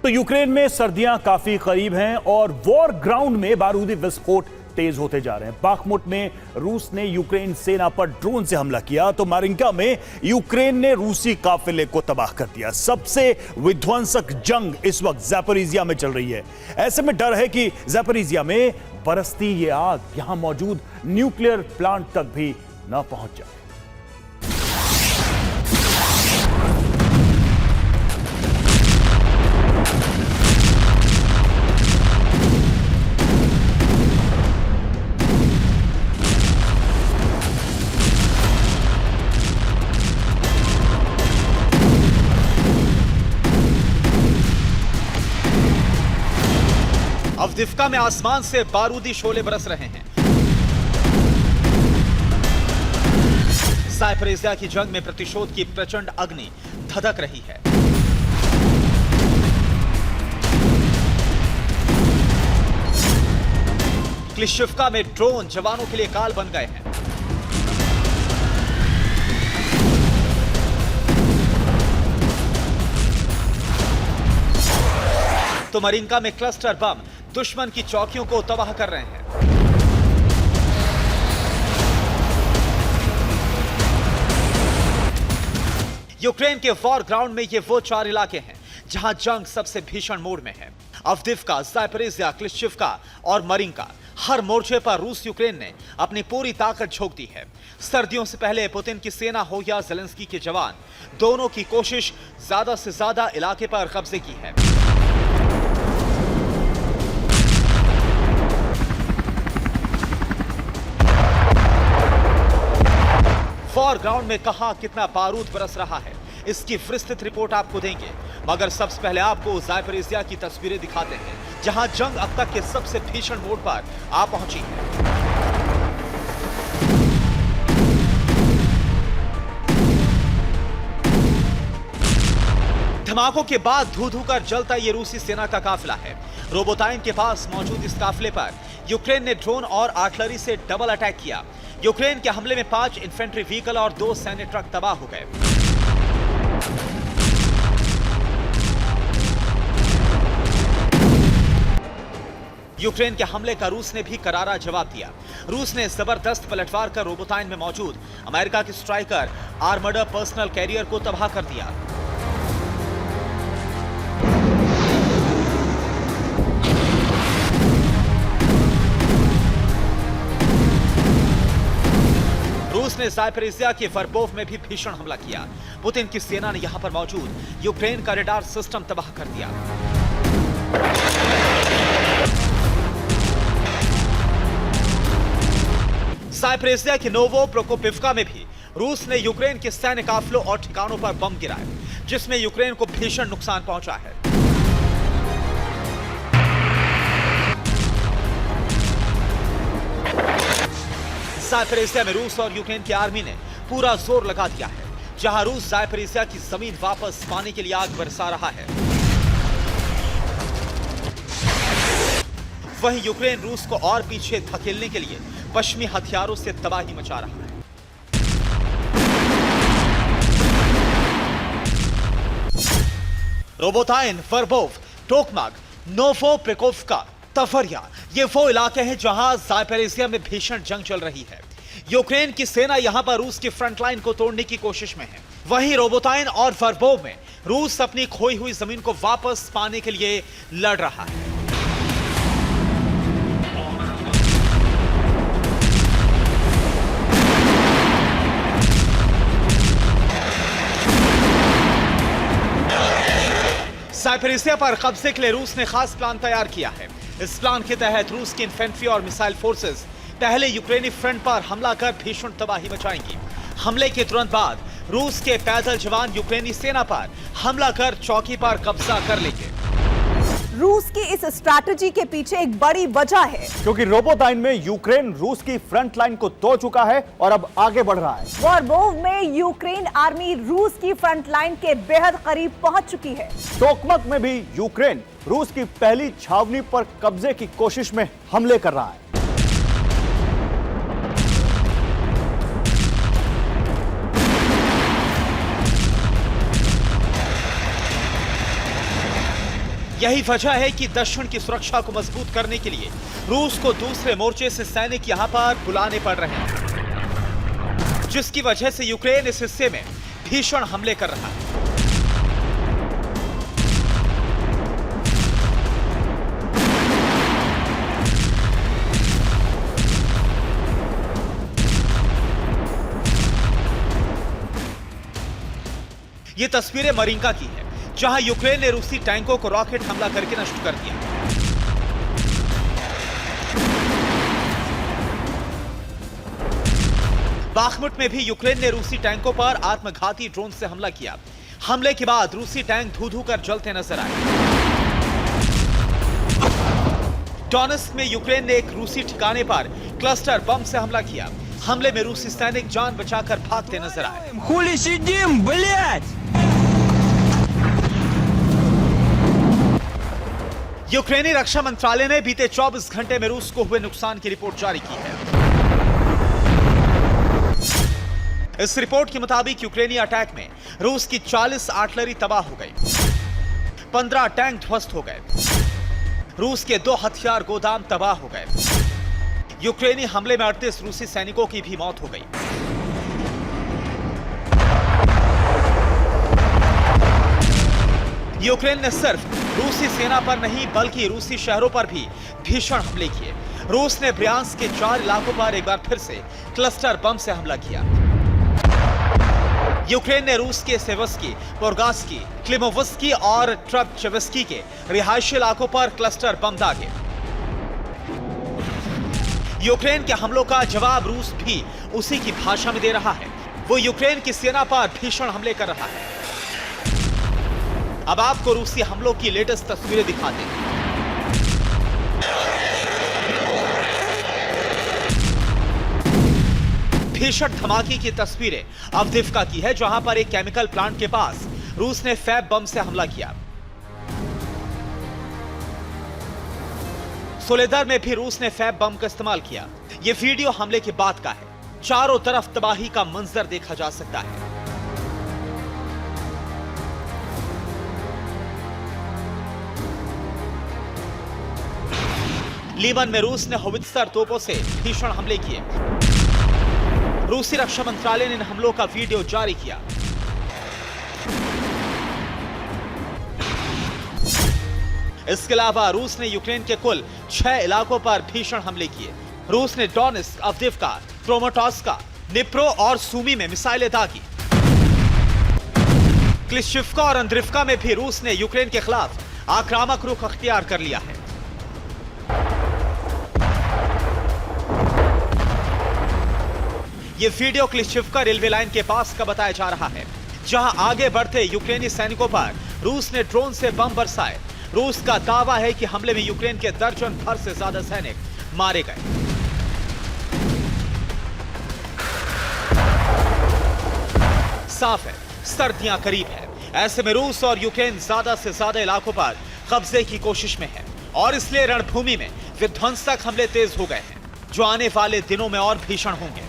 तो यूक्रेन में सर्दियां काफी करीब हैं और वॉर ग्राउंड में बारूदी विस्फोट तेज होते जा रहे हैं। बाखमुट में रूस ने यूक्रेन सेना पर ड्रोन से हमला किया तो मारिंका में यूक्रेन ने रूसी काफिले को तबाह कर दिया। सबसे विध्वंसक जंग इस वक्त ज़ैपोरिज़िया में चल रही है। ऐसे में डर है कि ज़ैपोरिज़िया में बरसती ये आग यहां मौजूद न्यूक्लियर प्लांट तक भी न पहुंच जाए। अवदिव्का में आसमान से बारूदी शोले बरस रहे हैं। ज़ैपोरिज़िया की जंग में प्रतिशोध की प्रचंड अग्नि धधक रही है। क्लिशिव्का में ड्रोन जवानों के लिए काल बन गए हैं। तो मारिंका में क्लस्टर बम दुश्मन की चौकियों को तबाह कर रहे हैं। यूक्रेन के वॉर ग्राउंड में ये वो 4 इलाके हैं जहां जंग सबसे भीषण मोड में है। अवदिव्का, ज़ैपोरिज़िया, क्लिशिव्का और मारिंका, हर मोर्चे पर रूस यूक्रेन ने अपनी पूरी ताकत झोंक दी है। सर्दियों से पहले पुतिन की सेना हो या ज़ेलेंस्की के जवान, दोनों की कोशिश ज्यादा से ज्यादा इलाके पर कब्जे की है। वॉर ग्राउंड में कहां कितना बारूद बरस रहा है, इसकी विस्तृत रिपोर्ट आपको देंगे, मगर सबसे पहले आपको ज़ैपोरिज़िया की तस्वीरें दिखाते हैं जहां जंग अब तक के सबसे भीषण मोड पर आ पहुंची है। धमाकों के बाद धू धू कर जलता ये रूसी सेना का काफिला है। रोबोटाइन के पास मौजूद इस काफिले पर यूक्रेन ने ड्रोन और आर्टिलरी से डबल अटैक किया। यूक्रेन के हमले में 5 इन्फेंट्री व्हीकल और 2 सैन्य ट्रक तबाह हो गए। यूक्रेन के हमले का रूस ने भी करारा जवाब दिया। रूस ने जबरदस्त पलटवार कर रोबोटाइन में मौजूद अमेरिका के स्ट्राइकर आर्मर्ड पर्सनल कैरियर को तबाह कर दिया। रूस ने ज़ैपोरिज़िया के वर्बोव में भी भीषण हमला किया। पुतिन की सेना ने यहां पर मौजूद यूक्रेन का रडार सिस्टम तबाह कर दिया। ज़ैपोरिज़िया के नोवो प्रोकोपिव्का में भी रूस ने यूक्रेन के सैन्य काफिलों और ठिकानों पर बम गिराए, जिसमें यूक्रेन को भीषण नुकसान पहुंचा है। ज़ैपोरिज़िया में रूस और यूक्रेन की आर्मी ने पूरा जोर लगा दिया है, जहां रूस ज़ैपोरिज़िया की जमीन वापस पाने के लिए आग बरसा रहा है। वहीं यूक्रेन रूस को और पीछे धकेलने के लिए पश्चिमी हथियारों से तबाही मचा रहा है। रोबोटाइन, वर्बोव, टोकमाग, नोवोप्रिकोव्का, तफरिया, ये वो इलाके हैं जहां ज़ैपोरिज़िया में भीषण जंग चल रही है। यूक्रेन की सेना यहां पर रूस की फ्रंट लाइन को तोड़ने की कोशिश में है। वहीं रोबोटाइन और वर्बोव में रूस अपनी खोई हुई जमीन को वापस पाने के लिए लड़ रहा है। ज़ैपोरिज़िया पर कब्जे के लिए रूस ने खास प्लान तैयार किया है। इस प्लान के तहत रूस की इन्फेंट्री और मिसाइल फोर्सेस पहले यूक्रेनी फ्रंट पर हमला कर भीषण तबाही मचाएंगी। हमले के तुरंत बाद रूस के पैदल जवान यूक्रेनी सेना पर हमला कर चौकी पर कब्जा कर लेंगे। रूस की इस स्ट्रैटेजी के पीछे एक बड़ी वजह है, क्योंकि रोबोटाइन में यूक्रेन रूस की फ्रंट लाइन को तोड़ चुका है और अब आगे बढ़ रहा है। वर्बोव में यूक्रेन आर्मी रूस की फ्रंट लाइन के बेहद करीब पहुंच चुकी है। टोकमक में भी यूक्रेन रूस की पहली छावनी पर कब्जे की कोशिश में हमले कर रहा है। यही वजह है कि दक्षिण की सुरक्षा को मजबूत करने के लिए रूस को दूसरे मोर्चे से सैनिक यहां पर बुलाने पड़ रहे हैं, जिसकी वजह से यूक्रेन इस हिस्से में भीषण हमले कर रहा है। ये तस्वीरें मरिंका की है, जहां यूक्रेन ने रूसी टैंकों को रॉकेट हमला करके नष्ट कर दिया। बाखमुट में भी यूक्रेन ने रूसी टैंकों पर आत्मघाती ड्रोन से हमला किया। हमले के बाद रूसी टैंक धू-धू कर जलते नजर आए। डोनेत्स्क में यूक्रेन ने एक रूसी ठिकाने पर क्लस्टर बम से हमला किया। हमले में रूसी सैनिक जान बचाकर भागते नजर आए। Хули сидим, блядь! यूक्रेनी रक्षा मंत्रालय ने बीते 24 घंटे में रूस को हुए नुकसान की रिपोर्ट जारी की है। इस रिपोर्ट के मुताबिक यूक्रेनी अटैक में रूस की 40 आर्टिलरी तबाह हो गई, 15 टैंक ध्वस्त हो गए, रूस के 2 हथियार गोदाम तबाह हो गए। यूक्रेनी हमले में 38 रूसी सैनिकों की भी मौत हो गई। यूक्रेन ने सिर्फ रूसी सेना पर नहीं बल्कि रूसी शहरों पर भी भीषण हमले किए। रूस ने ब्रियांस्क के 4 इलाकों पर एक बार फिर से क्लस्टर बम से हमला किया। यूक्रेन ने रूस के सेवस्की, पोरगास्की, क्लिमोवस्की और ट्रबचेवस्की के रिहायशी इलाकों पर क्लस्टर बम दागे। यूक्रेन के हमलों का जवाब रूस भी उसी की भाषा में दे रहा है। वो यूक्रेन की सेना पर भीषण हमले कर रहा है। अब आपको रूसी हमलों की लेटेस्ट तस्वीरें दिखाते हैं। भीषण धमाके की तस्वीरें अवदिव्का की है, जहां पर एक केमिकल प्लांट के पास रूस ने फैब बम से हमला किया। सोलेदार में भी रूस ने फैब बम का इस्तेमाल किया। यह वीडियो हमले के बाद का है। चारों तरफ तबाही का मंजर देखा जा सकता है। लीबन में रूस ने होवित्जर तोपों से भीषण हमले किए। रूसी रक्षा मंत्रालय ने इन हमलों का वीडियो जारी किया। इसके अलावा रूस ने यूक्रेन के कुल 6 इलाकों पर भीषण हमले किए। रूस ने डोनेत्स्क, अवदिव्का, क्रामाटोर्स्क, निप्रो और सूमी में मिसाइलें दागी। क्लिश्चिव्का और अंद्रिव्का में भी रूस ने यूक्रेन के खिलाफ आक्रामक रुख अख्तियार कर लिया है। यह वीडियो क्लिश्चिव्का रेलवे लाइन के पास का बताया जा रहा है, जहां आगे बढ़ते यूक्रेनी सैनिकों पर रूस ने ड्रोन से बम बरसाए। रूस का दावा है कि हमले में यूक्रेन के दर्जन भर से ज्यादा सैनिक मारे गए। साफ है, सर्दियां करीब है। ऐसे में रूस और यूक्रेन ज्यादा से ज्यादा इलाकों पर कब्जे की कोशिश में है और इसलिए रणभूमि में विध्वंसक हमले तेज हो गए हैं, जो आने वाले दिनों में और भीषण होंगे।